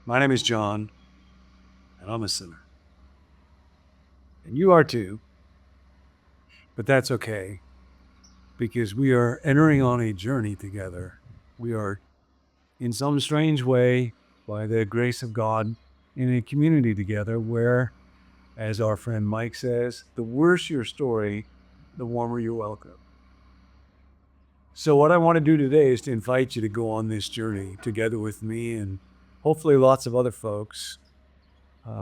My name is John, and I'm a sinner. And you are too, but that's okay because we are entering on a journey together. We are, in some strange way, by the grace of God, in a community together where, as our friend Mike says, the worse your story, the warmer you're welcome. So, what I want to do today is to invite you to go on this journey together with me and hopefully lots of other folks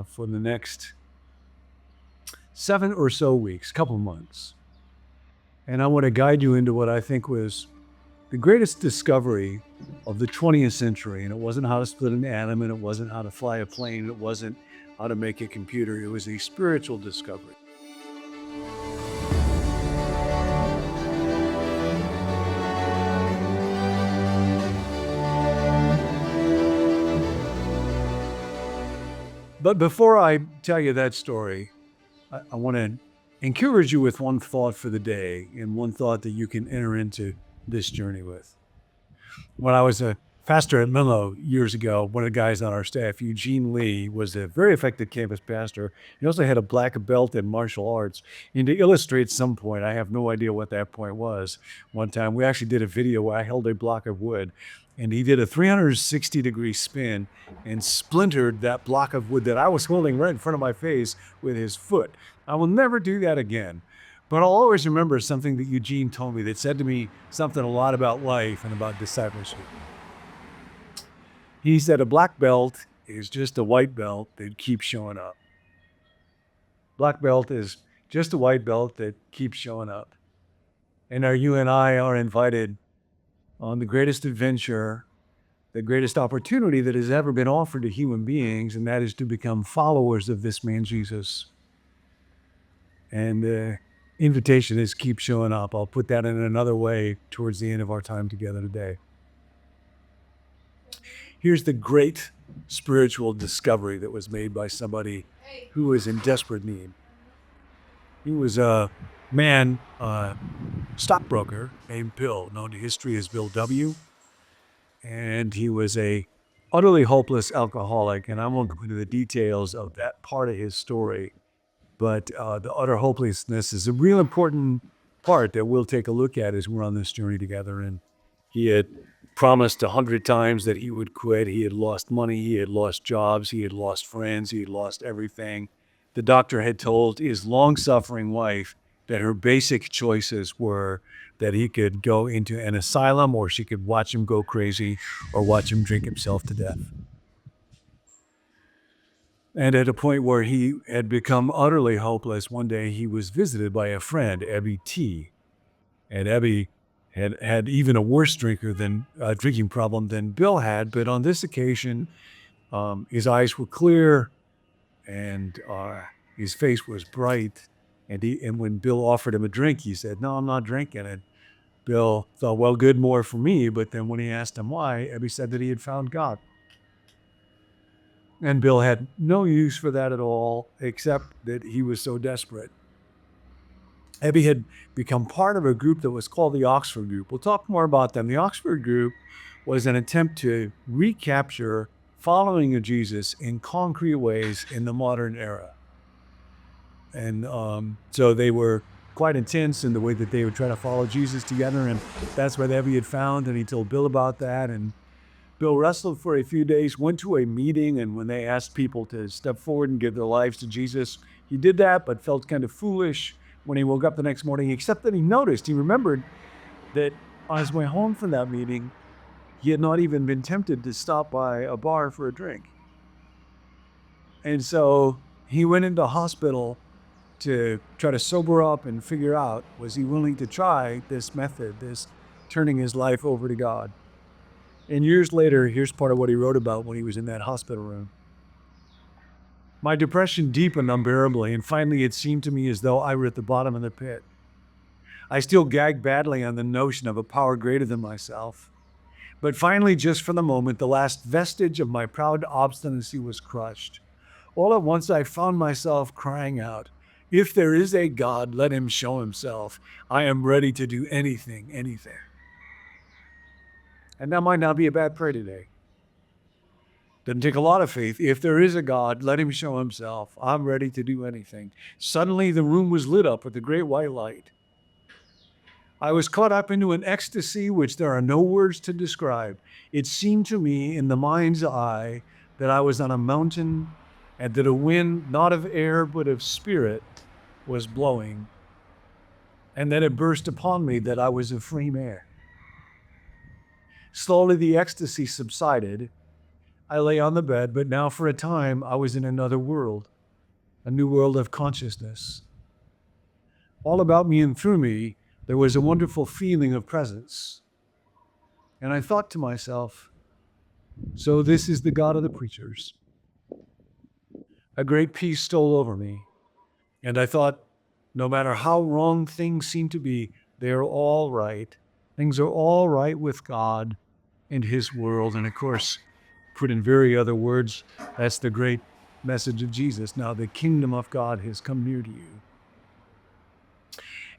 for the next 7 or so weeks, couple months. And I want to guide you into what I think was the greatest discovery of the 20th century. And it wasn't how to split an atom, and it wasn't how to fly a plane, it wasn't how to make a computer. It was a spiritual discovery. But before I tell you that story, I want to encourage you with one thought for the day and one thought that you can enter into this journey with. When I was a pastor at Menlo years ago, one of the guys on our staff, Eugene Lee, was a very effective campus pastor. He also had a black belt in martial arts. And to illustrate some point, I have no idea what that point was. One time we actually did a video where I held a block of wood and he did a 360-degree spin and splintered that block of wood that I was holding right in front of my face with his foot. I will never do that again. But I'll always remember something that Eugene told me that said to me something a lot about life and about discipleship. He said a black belt is just a white belt that keeps showing up. Black belt is just a white belt that keeps showing up. And you and I are invited on the greatest adventure, the greatest opportunity that has ever been offered to human beings, and that is to become followers of this man, Jesus. And the invitation is keep showing up. I'll put that in another way towards the end of our time together today. Here's the great spiritual discovery that was made by somebody who was in desperate need. He was a man, stockbroker named Bill, known to history as Bill W. And he was a utterly hopeless alcoholic. And I won't go into the details of that part of his story. But the utter hopelessness is a real important part that we'll take a look at as we're on this journey together. And he had promised 100 times that he would quit. He had lost money. He had lost jobs. He had lost friends. He had lost everything. The doctor had told his long-suffering wife that her basic choices were that he could go into an asylum, or she could watch him go crazy, or watch him drink himself to death. And at a point where he had become utterly hopeless, one day he was visited by a friend, Ebby T. And Ebby had even a worse drinking problem than Bill had. But on this occasion, his eyes were clear and his face was bright. And when Bill offered him a drink, he said, "No, I'm not drinking it." Bill thought, well, good, more for me. But then when he asked him why, Ebby said that he had found God. And Bill had no use for that at all, except that he was so desperate. Ebby had become part of a group that was called the Oxford Group. We'll talk more about them. The Oxford Group was an attempt to recapture following of Jesus in concrete ways in the modern era. And so they were quite intense in the way that they would try to follow Jesus together. And that's what Ebby had found. And he told Bill about that. And Bill wrestled for a few days, went to a meeting, and when they asked people to step forward and give their lives to Jesus, he did that, but felt kind of foolish when he woke up the next morning, except that he remembered that on his way home from that meeting, he had not even been tempted to stop by a bar for a drink. And so he went into hospital to try to sober up and figure out, was he willing to try this method, this turning his life over to God? And years later, here's part of what he wrote about when he was in that hospital room. My depression deepened unbearably, and finally it seemed to me as though I were at the bottom of the pit. I still gagged badly on the notion of a power greater than myself. But finally, just for the moment, the last vestige of my proud obstinacy was crushed. All at once I found myself crying out, "If there is a God, let him show himself. I am ready to do anything, anything." And that might not be a bad prayer today. Doesn't take a lot of faith. If there is a God, let him show himself. I'm ready to do anything. Suddenly the room was lit up with a great white light. I was caught up into an ecstasy which there are no words to describe. It seemed to me in the mind's eye that I was on a mountain and that a wind, not of air, but of spirit, was blowing. And then it burst upon me that I was a free man. Slowly the ecstasy subsided. I lay on the bed, but now for a time I was in another world, a new world of consciousness. All about me and through me, there was a wonderful feeling of presence. And I thought to myself, so this is the God of the preachers. A great peace stole over me. And I thought, no matter how wrong things seem to be, they are all right. Things are all right with God and his world. And of course, put in very other words, that's the great message of Jesus. Now the kingdom of God has come near to you.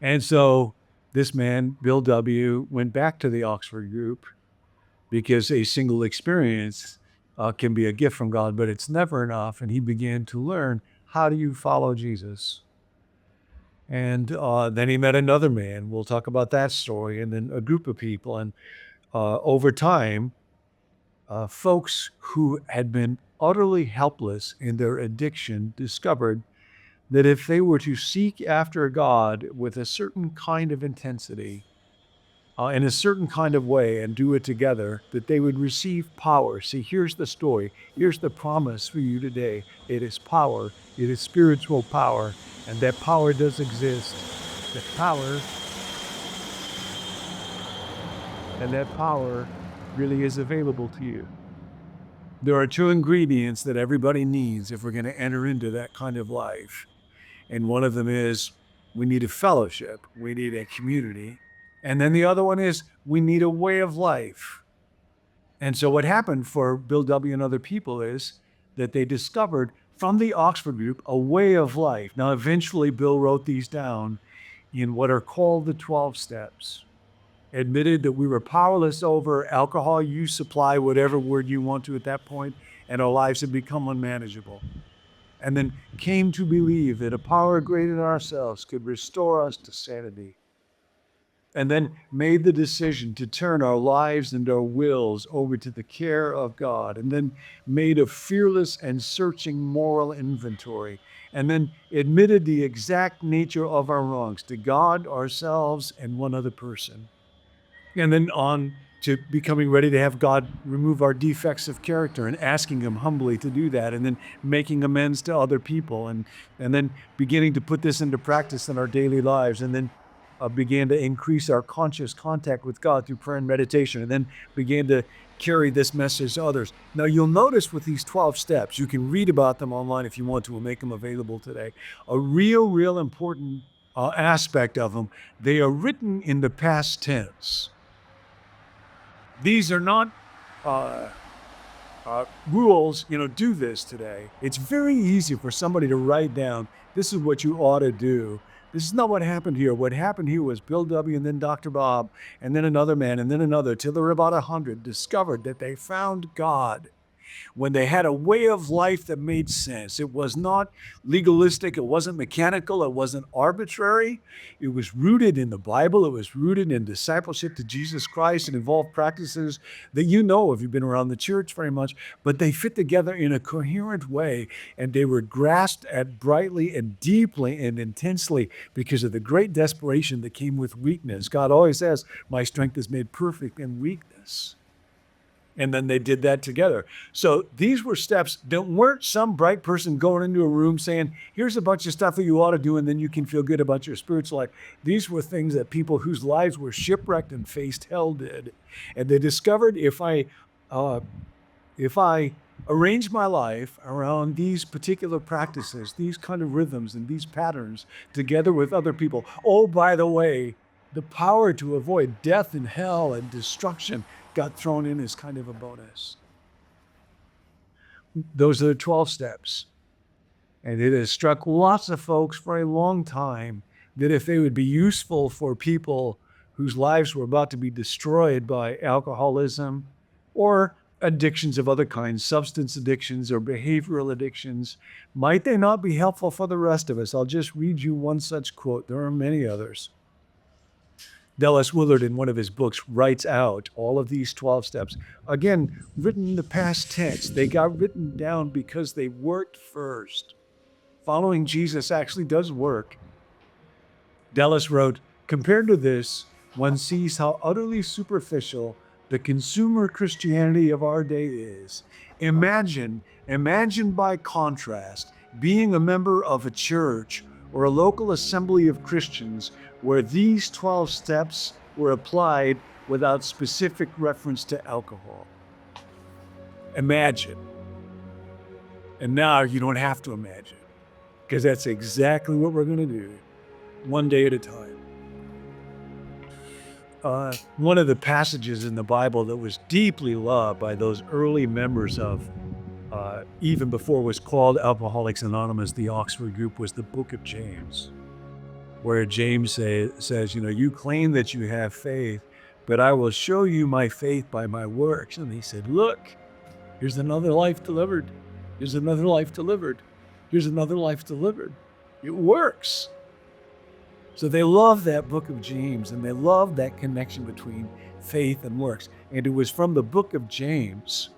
And so this man, Bill W., went back to the Oxford group because a single experience can be a gift from God, but it's never enough. And he began to learn, how do you follow Jesus? And then he met another man. We'll talk about that story. And then a group of people. And over time, folks who had been utterly helpless in their addiction discovered that if they were to seek after God with a certain kind of intensity, in a certain kind of way, and do it together, that they would receive power. See, here's the story. Here's the promise for you today. It is power. It is spiritual power. And that power does exist. That power really is available to you. There are two ingredients that everybody needs if we're going to enter into that kind of life. And one of them is we need a fellowship. We need a community. And then the other one is we need a way of life. And so what happened for Bill W. and other people is that they discovered from the Oxford group a way of life. Now, eventually, Bill wrote these down in what are called the 12 steps. Admitted that we were powerless over alcohol use, supply, whatever word you want to at that point, and our lives had become unmanageable. And then came to believe that a power greater than ourselves could restore us to sanity. And then made the decision to turn our lives and our wills over to the care of God. And then made a fearless and searching moral inventory. And then admitted the exact nature of our wrongs to God, ourselves, and one other person. And then on to becoming ready to have God remove our defects of character and asking him humbly to do that, and then making amends to other people, and then beginning to put this into practice in our daily lives, and then began to increase our conscious contact with God through prayer and meditation, and then began to carry this message to others. Now you'll notice with these 12 steps, you can read about them online if you want to, we'll make them available today, a real important aspect of them. They are written in the past tense. These are not rules, do this today. It's very easy for somebody to write down, this is what you ought to do. This is not what happened here. What happened here was Bill W. and then Dr. Bob, and then another man, and then another, till there were about 100, discovered that they found God when they had a way of life that made sense. It was not legalistic, it wasn't mechanical, it wasn't arbitrary. It was rooted in the Bible, it was rooted in discipleship to Jesus Christ, and involved practices that if you've been around the church very much, but they fit together in a coherent way, and they were grasped at brightly and deeply and intensely because of the great desperation that came with weakness. God always says, my strength is made perfect in weakness. And then they did that together. So these were steps that weren't some bright person going into a room saying, here's a bunch of stuff that you ought to do, and then you can feel good about your spiritual life. These were things that people whose lives were shipwrecked and faced hell did. And they discovered if I arrange my life around these particular practices, these kind of rhythms and these patterns together with other people, oh, by the way, the power to avoid death and hell and destruction got thrown in as kind of a bonus. Those are the 12 steps. And it has struck lots of folks for a long time that if they would be useful for people whose lives were about to be destroyed by alcoholism or addictions of other kinds, substance addictions or behavioral addictions, might they not be helpful for the rest of us? I'll just read you one such quote. There are many others. Dallas Willard, in one of his books, writes out all of these 12 steps. Again, written in the past tense. They got written down because they worked first. Following Jesus actually does work. Dallas wrote, compared to this, one sees how utterly superficial the consumer Christianity of our day is. Imagine by contrast, being a member of a church or a local assembly of Christians where these 12 steps were applied without specific reference to alcohol. Imagine. And now you don't have to imagine, because that's exactly what we're going to do, one day at a time. One of the passages in the Bible that was deeply loved by those early members of, even before it was called Alcoholics Anonymous, the Oxford group, was the book of James, where James says, you claim that you have faith, but I will show you my faith by my works. And he said, look, here's another life delivered. Here's another life delivered. Here's another life delivered. It works. So they love that book of James, and they love that connection between faith and works. And it was from the book of James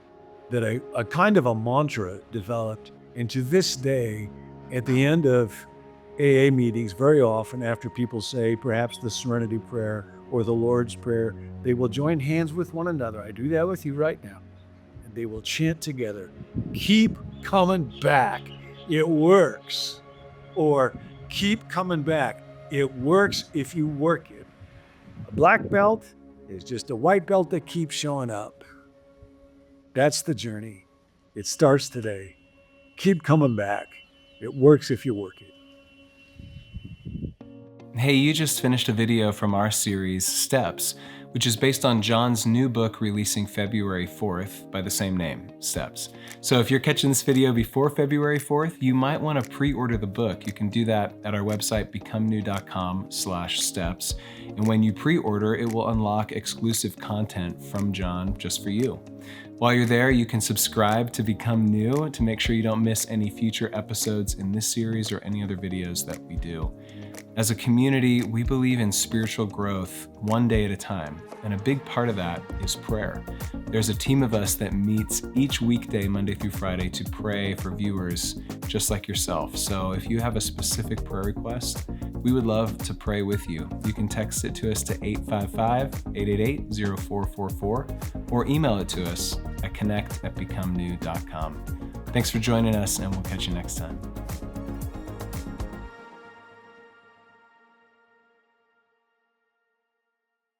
that a kind of a mantra developed. And to this day, at the end of AA meetings, very often after people say perhaps the Serenity Prayer or the Lord's Prayer, they will join hands with one another. I do that with you right now. And they will chant together, keep coming back. It works. Or keep coming back. It works if you work it. A black belt is just a white belt that keeps showing up. That's the journey. It starts today. Keep coming back. It works if you work it. Hey, you just finished a video from our series, Steps, which is based on John's new book releasing February 4th by the same name, Steps. So if you're catching this video before February 4th, you might want to pre-order the book. You can do that at our website, becomenew.com/steps. And when you pre-order, it will unlock exclusive content from John just for you. While you're there, you can subscribe to Become New to make sure you don't miss any future episodes in this series or any other videos that we do. As a community, we believe in spiritual growth one day at a time, and a big part of that is prayer. There's a team of us that meets each weekday, Monday through Friday, to pray for viewers just like yourself. So if you have a specific prayer request, we would love to pray with you. You can text it to us to 855-888-0444 or email it to us at connect@becomenew.com. Thanks for joining us, and we'll catch you next time.